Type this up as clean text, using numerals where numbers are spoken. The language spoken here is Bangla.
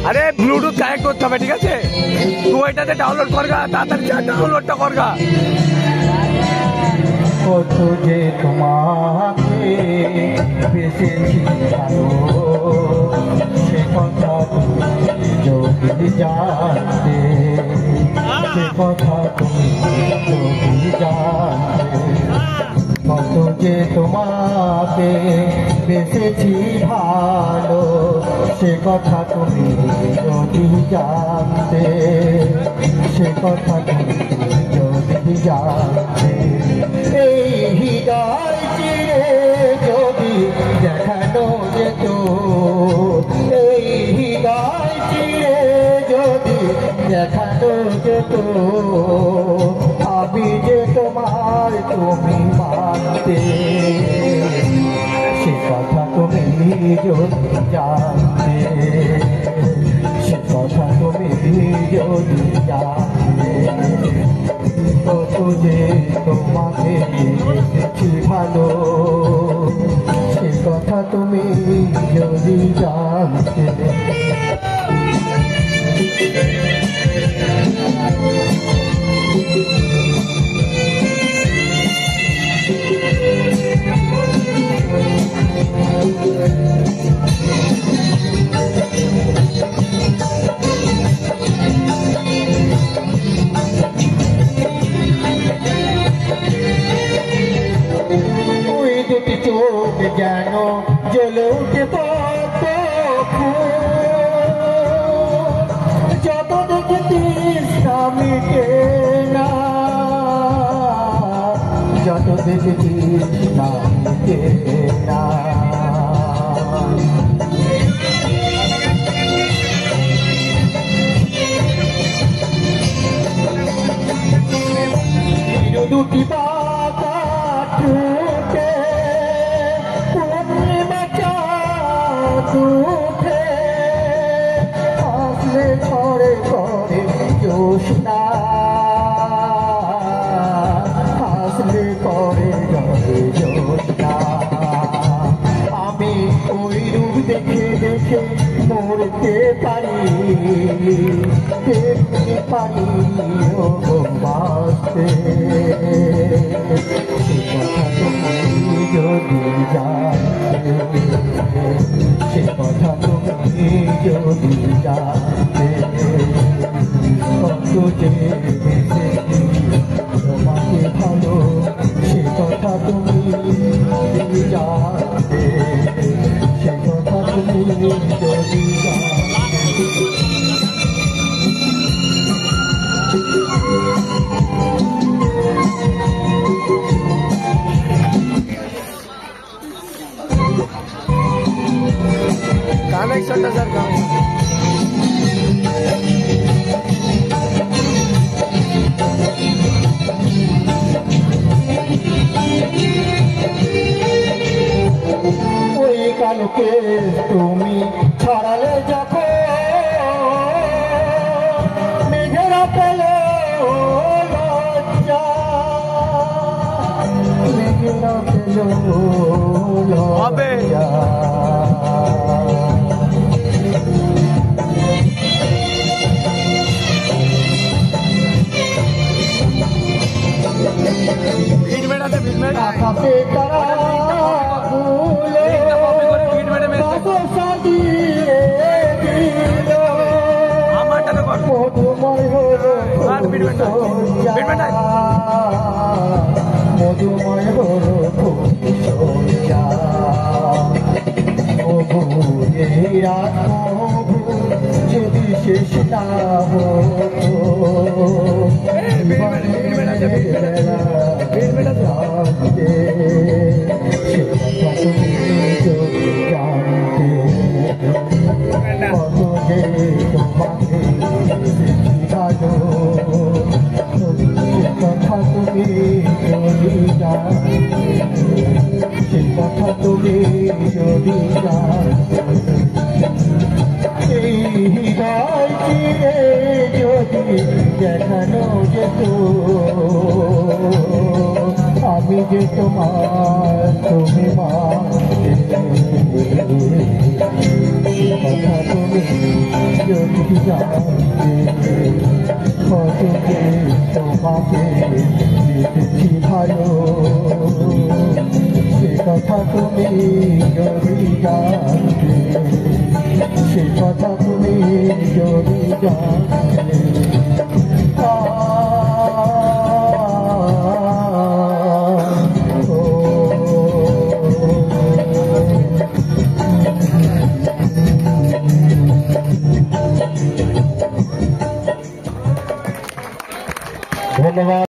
আরে ব্লুটুথ কানেক্ট করতে হবে, ঠিক আছে? তুই এটাতে ডাউনলোড করগা, তাড়াতাড়ি ডাউনলোডটা করগা। কত যে তোমাকে বেসেছি ভালো, সে কথা তুমি যদি জানতে, সে কথা তুমি যদি জানতে। কত যে তোমাকে বেসেছি ভালো, সে কথা তুমি যদি জানতে, সে কথা তুমি যদি জানতে। এই হৃদয় চিরে যদি দেখানো যেত, এই হৃদয় চিরে যদি দেখানো যেত, আমি যে তোমার তুমি মানতে, সে কথা তুমি যদি জানতে, সে কথা তুমি যদি জানতে। কত যে তোমাকে বেসেছি ভালো, সে কথা তুমি যদি জানতে। চোখ যেন জ্বলে উঠে পদ্ম যত দেখেছিস মিটে না, যত দেখেছিস মিটে না। দুটি পাতা টুটে উঠে আসলে ঘরে ঘরে জোৎস্না, আসলে ঘরে ঘরে জোৎস্না। আমি ওই রূপ দেখে দেখে মরতে পারি, দেখতে পারি বাঁচতে। সে কথা তুমি যদি জানতে, সে কথা তুমি যদি জানতে। কত যে বেসেছি তোমাকে ভালো, সে কথা তুমি যদি জানতে, সে কথা তুমি যদি জানতে। কানেকশনটা স্যার ওই কালকে তুমি ছড়ালে যখন মেঘেরা পেল লজ্জা, মেঘেরা পেল লজ্জা। আকাশে তারা ভুলে সাজিয়ে দিল, মধুময় হলো মধুময় হলো সজ্জা। এই রাত যদি শেষ না হতো, সে কথা তুমি যদি জানতে। কত যে তোমাকে বেসেছি ভালো, সে কথা তুমি যদি জানতে, সে কথা তুমি যদি জানতে। এই হৃদয় চিরে যদি দেখানো যেত, আমি যে তোমার তুমি মানতে কথা তুমি যদি জানতে কত যে তোমাকে দিতেছি ভালো সে কথা তুমি যদি জানতে সে কথা তুমি যদি জানতে ধন্যবাদ।